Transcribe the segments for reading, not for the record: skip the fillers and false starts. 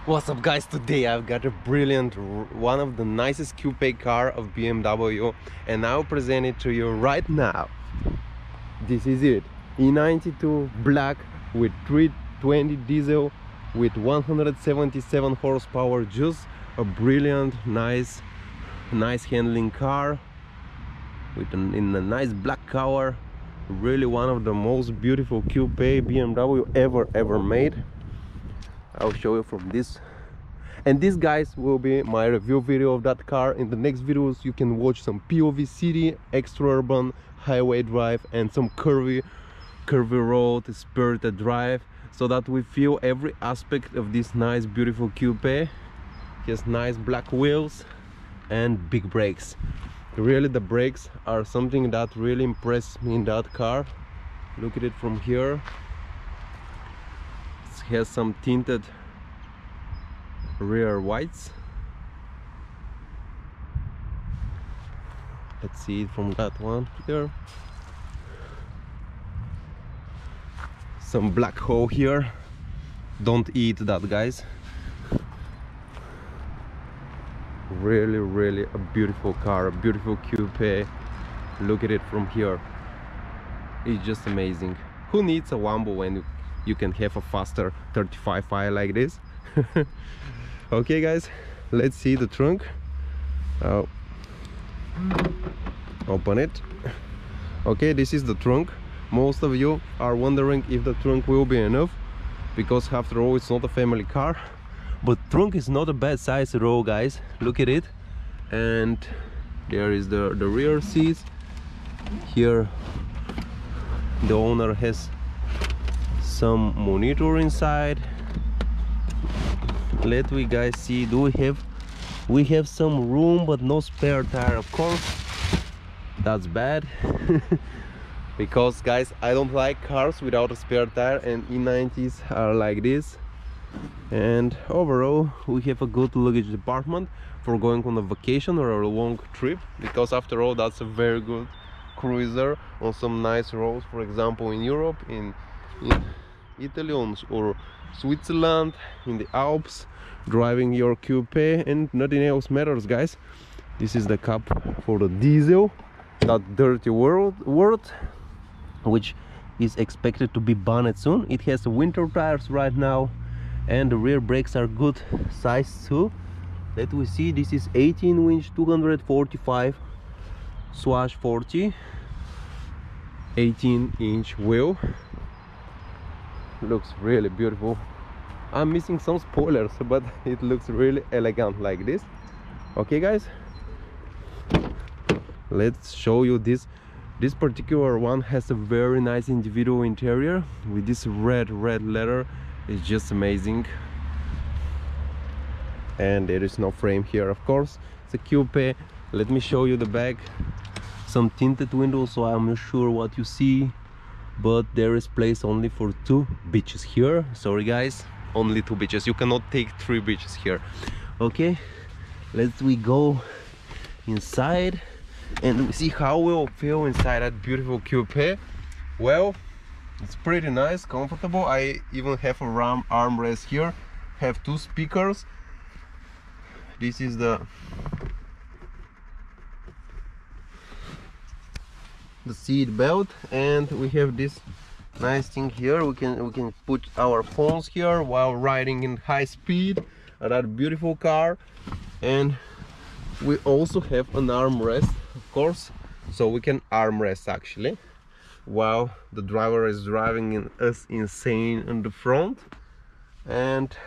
What's up guys, today I've got a brilliant, one of the nicest coupe car of BMW, and I'll present it to you right now. This is it, E92 black with 320 diesel with 177 horsepower, just a brilliant, nice handling car with in a nice black color. Really one of the most beautiful coupe BMW ever made. I'll show you from this, and this guys will be my review video of that car. In the next videos you can watch some POV city, extra urban, highway drive, and some curvy road, spirited drive, so that we feel every aspect of this nice beautiful coupe. It has nice black wheels and big brakes. Really, the brakes are something that really impressed me in that car. Look at it from here. It has some tinted rear whites. Let's see it from that one here. Some black hole here. Don't eat that, guys. Really a beautiful car, a beautiful coupe. Look at it from here. It's just amazing. Who needs a Lambo when you can have a faster 35i like this? Okay guys, let's see the trunk. Open it. Okay, this is the trunk. Most of you are wondering if the trunk will be enough, because after all it's not a family car. But trunk is not a bad size at all, guys. Look at it. And there is the rear seats. Here the owner has some monitor inside. Let we guys see, we have some room but no spare tire, of course. That's bad. Because guys, I don't like cars without a spare tire, and E90s are like this. And overall we have a good luggage department for going on a vacation or a long trip, because after all that's a very good cruiser on some nice roads, for example in Europe, in Italy or Switzerland, in the Alps, driving your coupe, and nothing else matters, guys. This is the cup for the diesel, that dirty word, which is expected to be banned soon. It has winter tires right now, and the rear brakes are good size too. Let we see, this is 18-inch 245/40 18-inch wheel. Looks really beautiful. I'm missing some spoilers, but it looks really elegant like this. Okay guys, let's show you this particular one. Has a very nice individual interior with this red leather. It's just amazing. And there is no frame here, of course. It's a coupe. Let me show you the back. Some tinted windows, so I'm not sure what you see, but there is place only for 2 bitches here. Sorry guys, only 2 bitches. You cannot take 3 bitches here. Okay, we go inside and we see how we'll feel inside that beautiful coupe. Well, it's pretty nice, comfortable. I even have a armrest here. Have 2 speakers. This is the seat belt, and we have this nice thing here. We can put our phones here while riding in high speed on that beautiful car. And we also have an armrest, of course, so we can armrest actually while the driver is driving us insane in the front. And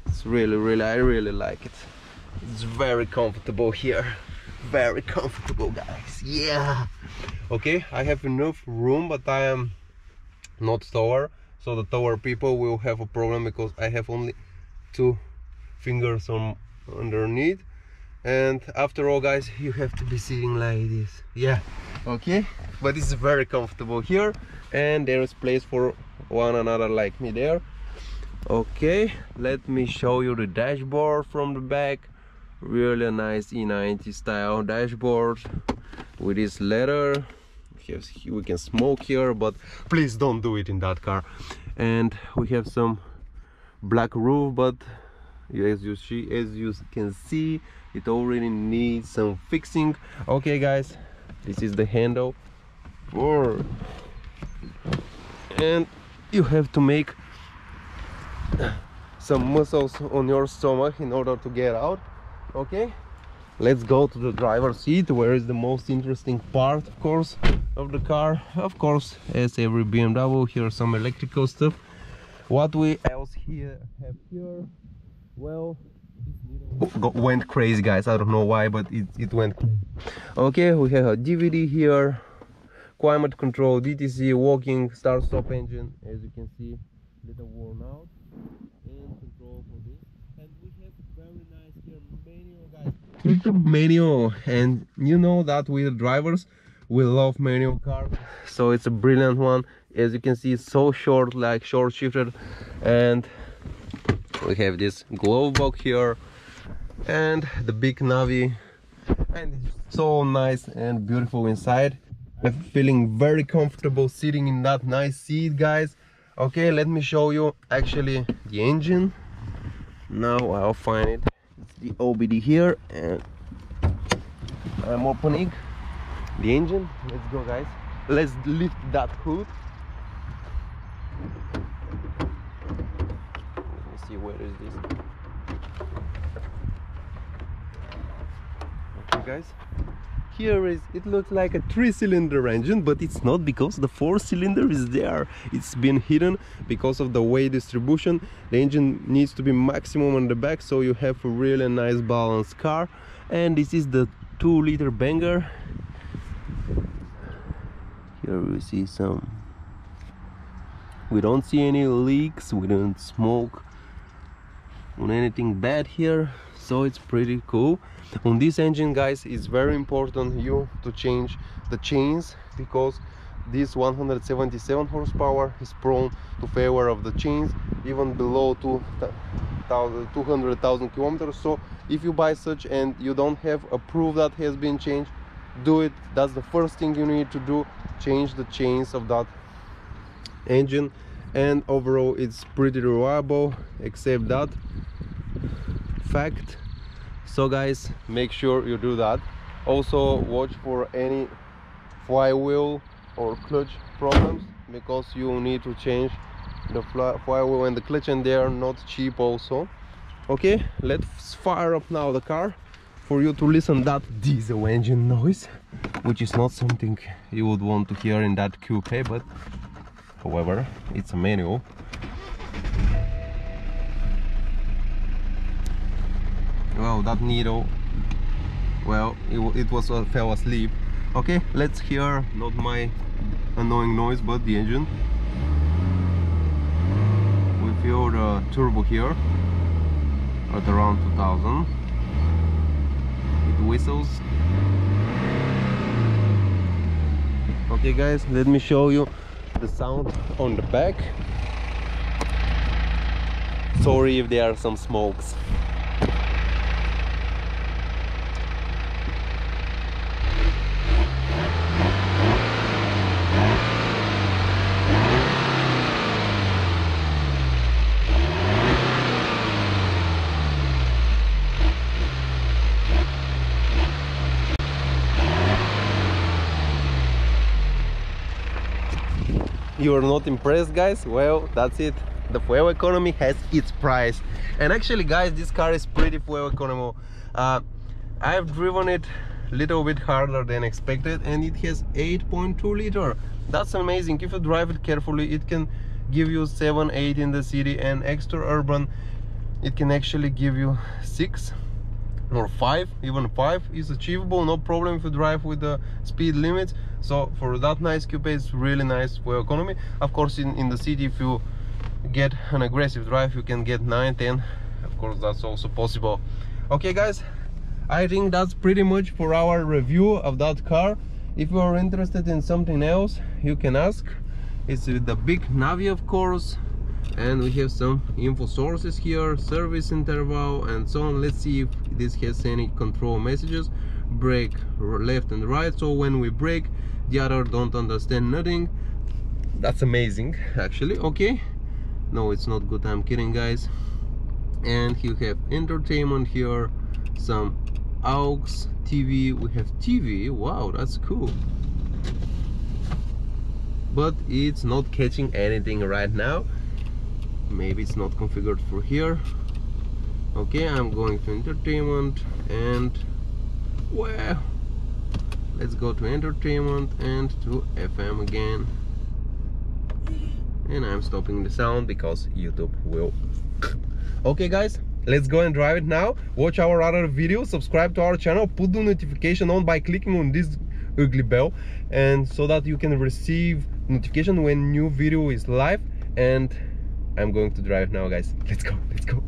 it's really, I really like it. It's very comfortable here. Very comfortable, guys. Yeah. Okay, I have enough room, but I am not taller, so the taller people will have a problem, because I have only 2 fingers on underneath. And after all, guys, you have to be sitting like this. Yeah. Okay, but it's very comfortable here, and there is place for one another like me there. Okay, let me show you the dashboard from the back. Really nice E90 style dashboard with this leather. We can smoke here, but please don't do it in that car. And we have some black roof, but as you can see, it already needs some fixing. Okay guys, this is the handle, and you have to make some muscles on your stomach in order to get out. Okay, let's go to the driver's seat, where is the most interesting part, of course, of the car. Of course, as every BMW, here's some electrical stuff. What we else have here, well, went crazy guys, I don't know why, but it went crazy. Okay, we have a DVD here, climate control, DTC, walking, start stop engine, as you can see, little worn out, and control for this. And we have very nice here manual guys. It's a manual, and you know that we drivers, we love manual cars, so it's a brilliant one. As you can see, it's so short, like short shifted, and we have this glove box here and the big navi, and it's so nice and beautiful inside. I'm feeling very comfortable sitting in that nice seat guys. Okay, let me show you actually the engine. Now I'll find it. It's the OBD here, and I'm opening the engine. Let's go guys, let's lift that hood. Let me see, where is this? Okay guys, here is, it looks like a 3-cylinder engine, but it's not, because the 4-cylinder is there. It's been hidden because of the weight distribution. The engine needs to be maximum on the back, so you have a really nice balanced car. And this is the 2-liter banger. Here we see some, we don't see any leaks, we don't smoke on anything bad here, so it's pretty cool. On this engine guys, it's very important you to change the chains, because this 177 horsepower is prone to failure of the chains even below 200,000 kilometers. So if you buy such and you don't have a proof that has been changed, do it. That's the first thing you need to do, change the chains of that engine. And overall it's pretty reliable, except that fact. So guys, make sure you do that. Also watch for any flywheel or clutch problems, because you need to change the flywheel and the clutch, and they are not cheap also. Okay, let's fire up now the car for you to listen that diesel engine noise, which is not something you would want to hear in that coupe, but however, it's a manual. Wow, that needle, well, it was fell asleep. Okay, let's hear not my annoying noise, but the engine. We feel the turbo here at around 2000. It whistles. Okay guys, let me show you the sound on the back. Sorry if there are some smokes. You are not impressed guys? Well, that's it. The fuel economy has its price. And actually guys, this car is pretty fuel economical. I've driven it a little bit harder than expected, and it has 8.2 liter. That's amazing. If you drive it carefully, it can give you 7-8 in the city, and extra urban it can actually give you 6 or 5. Even 5 is achievable, no problem if you drive with the speed limits. So for that nice coupe, it's really nice for economy. Of course, in the city, if you get an aggressive drive, you can get 9-10. Of course, that's also possible. Okay guys, I think that's pretty much for our review of that car. If you are interested in something else, you can ask. It's with the big navi, of course, and we have some info sources here, service interval and so on. Let's see if this has any control messages. Brake left and right, so when we brake, the other don't understand nothing. That's amazing actually. Okay, No, it's not good, I'm kidding guys. And you have entertainment here, some aux TV. We have TV. Wow, that's cool, but it's not catching anything right now. Maybe it's not configured for here. Okay, I'm going to entertainment, and well, let's go to entertainment and to FM again. And I'm stopping the sound because YouTube will. Okay guys, let's go and drive it now. Watch our other videos, subscribe to our channel, put the notification on by clicking on this ugly bell, and so that you can receive notification when new video is live. And I'm going to drive now guys. Let's go, let's go.